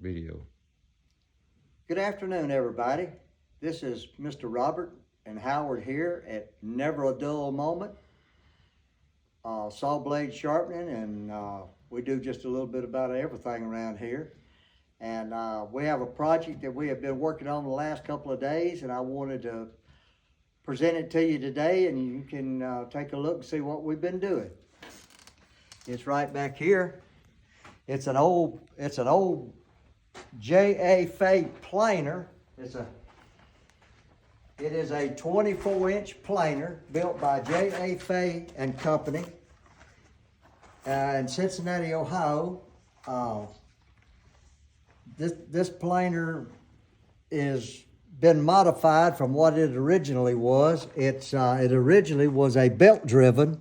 video. Good afternoon, everybody. This is Mr. Robert and Howard here at Never a Dull Moment, saw blade sharpening, and we do just a little bit about everything around here. And we have a project that we have been working on the last couple of days, and I wanted to present it to you today, and you can take a look and see what we've been doing. It's right back here. It's an old J.A. Fay planer. It is a 24-inch planer built by J.A. Fay and Company in Cincinnati, Ohio. This planer is been modified from what it originally was. It originally was a belt driven.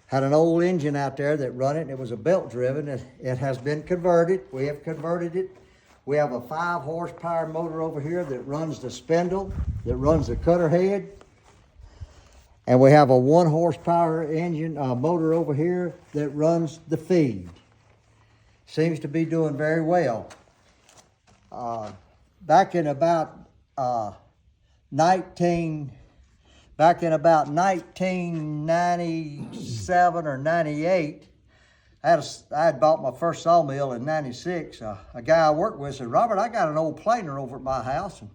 Had an old engine out there that run it, and it was a belt driven. It has been converted. We have converted it. We have a 5 horsepower motor over here that runs the spindle, that runs the cutter head. And we have a 1 horsepower engine motor over here that runs the feed. Seems to be doing very well. Back in about 1997 or 98, I had bought my first sawmill in 96. A guy I worked with said, "Robert, I got an old planer over at my house." And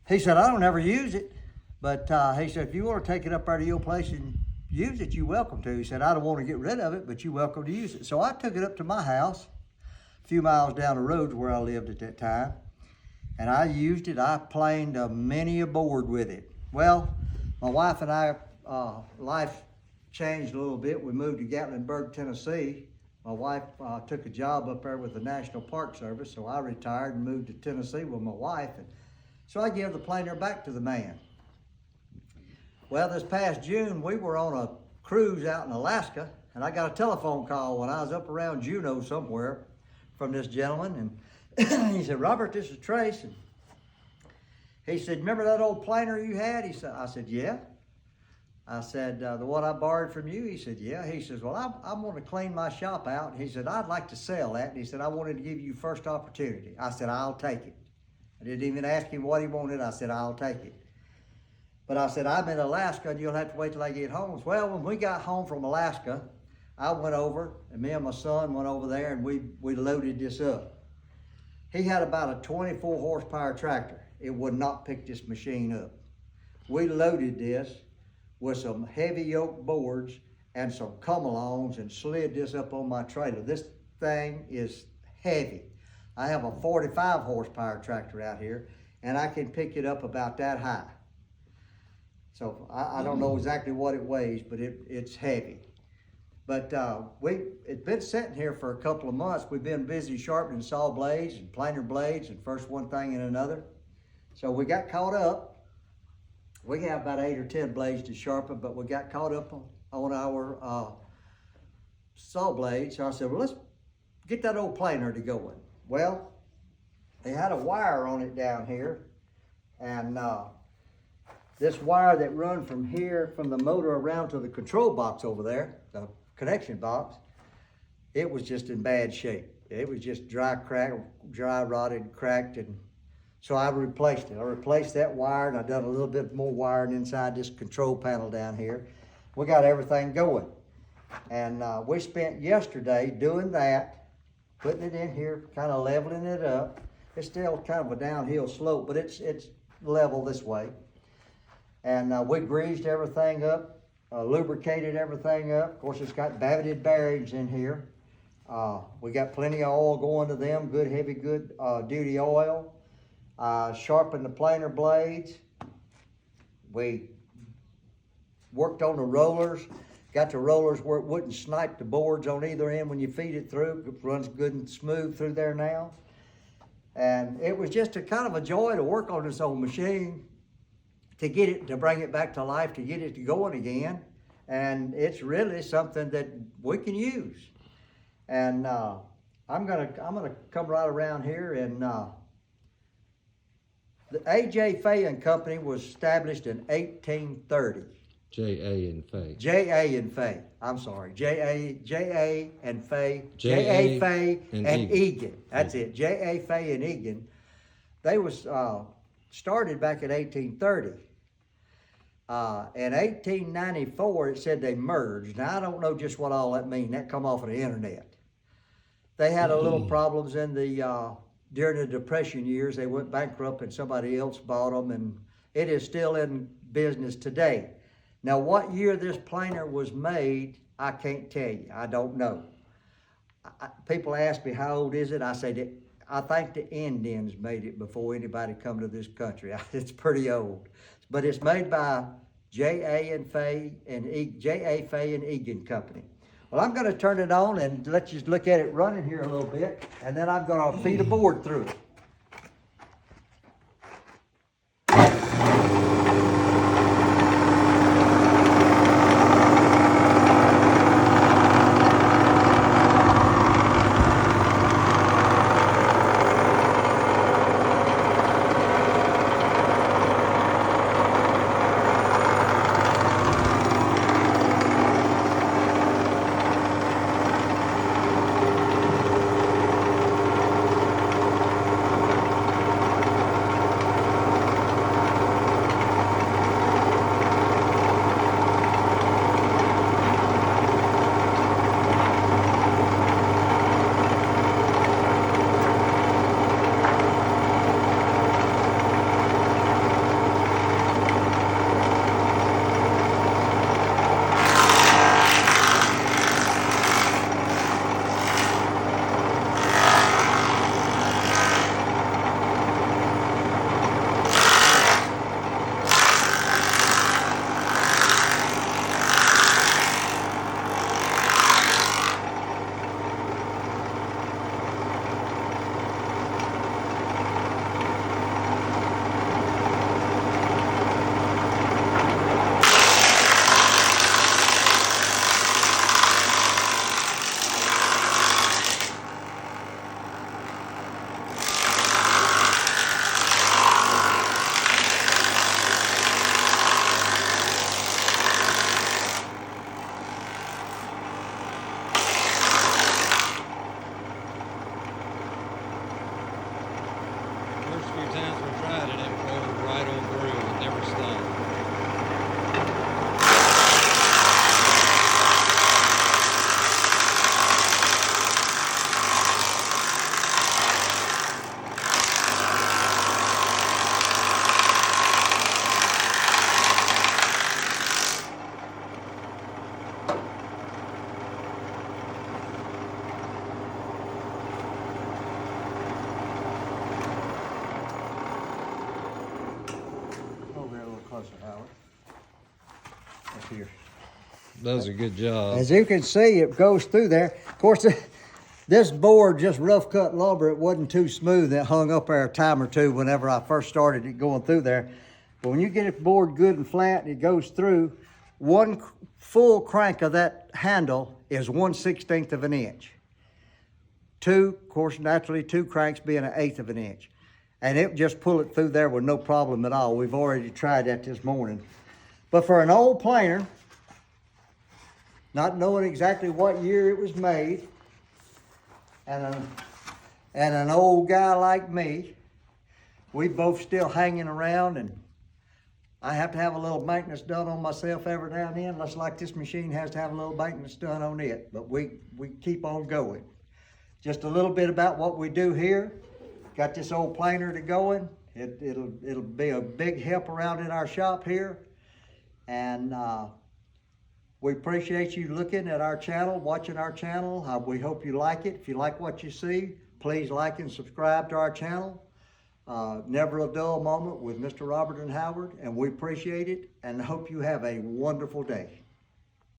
he said, "I don't ever use it, but he said, if you want to take it up there to your place and use it, you're welcome to." He said, "I don't want to get rid of it, but you're welcome to use it." So I took it up to my house, a few miles down the road to where I lived at that time, and I used it. I planed many a board with it. Well, my wife and I, life changed a little bit. We moved to Gatlinburg, Tennessee. My wife took a job up there with the National Park Service, so I retired and moved to Tennessee with my wife. And so I gave the planer back to the man. Well, this past June, we were on a cruise out in Alaska, and I got a telephone call when I was up around Juneau somewhere from this gentleman, and he said, "Robert, this is Trace." And he said, "Remember that old planer you had?" I said, "Yeah." I said, "The one I borrowed from you?" He said, "Yeah." He says, "Well, I'm going to clean my shop out." He said, "I'd like to sell that." And he said, "I wanted to give you first opportunity." I said, "I'll take it." I didn't even ask him what he wanted. I said, "I'll take it." But I said, "I'm in Alaska and you'll have to wait till I get home." Well, when we got home from Alaska, I went over, and me and my son went over there, and we loaded this up. He had about a 24 horsepower tractor. It would not pick this machine up. We loaded this with some heavy yoke boards and some come-alongs and slid this up on my trailer. This thing is heavy. I have a 45 horsepower tractor out here, and I can pick it up about that high. So I don't know exactly what it weighs, but it's heavy. But it's been sitting here for a couple of months. We've been busy sharpening saw blades and planer blades, and first one thing and another. So we got caught up. We have about 8 or 10 blades to sharpen, but we got caught up on our saw blades. So I said, "Well, let's get that old planer to going." Well, they had a wire on it down here, and this wire that run from here, from the motor around to the control box over there, the connection box, it was just in bad shape. It was just dry rotted, cracked, and so I replaced it. I replaced that wire, and I done a little bit more wiring inside this control panel down here. We got everything going. And we spent yesterday doing that, putting it in here, kind of leveling it up. It's still kind of a downhill slope, but it's level this way. And we greased everything up, lubricated everything up. Of course, it's got Bavited bearings in here. We got plenty of oil going to them, good heavy, good duty oil. Sharpened the planer blades. We worked on the rollers, got the rollers where it wouldn't snipe the boards on either end when you feed it through. It runs good and smooth through there now. And it was just a kind of a joy to work on this old machine, to get it, to bring it back to life, to get it to going again. And it's really something that we can use. And I'm gonna come right around here, and the A.J. Fay and Company was established in 1830. J.A. and Fay. J.A. and Fay. I'm sorry. J.A. and Fay. J.A. J.A. Fay and Egan. Egan. That's it. J.A. Fay and Egan. They was started back in 1830. In 1894, it said they merged. Now, I don't know just what all that means. That come off of the internet. They had a little problems in the during the Depression years. They went bankrupt and somebody else bought them, and it is still in business today. Now, what year this planer was made, I can't tell you. I don't know. People ask me, how old is it? I say that I think the Indians made it before anybody come to this country. It's pretty old. But it's made by J.A. Fay and Egan Company. Well, I'm going to turn it on and let you look at it running here a little bit, and then I'm going to feed a board through it. First few times we tried it, it rolled right on through and never stopped. Over here a little closer, Howard. Up here. Does a good job. As you can see, it goes through there. Of course, this board, just rough cut lumber, it wasn't too smooth. It hung up there a time or two whenever I first started it going through there. But when you get it board good and flat, it goes through. One full crank of that handle is 1/16 of an inch. Two, of course, naturally two cranks being 1/8 of an inch. And it just pull it through there with no problem at all. We've already tried that this morning. But for an old planer, not knowing exactly what year it was made, and an old guy like me, we both still hanging around, and I have to have a little maintenance done on myself every now and then, just like this machine has to have a little maintenance done on it. But we keep on going. Just a little bit about what we do here. Got this old planer to going. It'll be a big help around in our shop here. And we appreciate you looking at our channel, watching our channel. We hope you like it. If you like what you see, please like and subscribe to our channel. Never a dull moment with Mr. Robert and Howard, and we appreciate it and hope you have a wonderful day.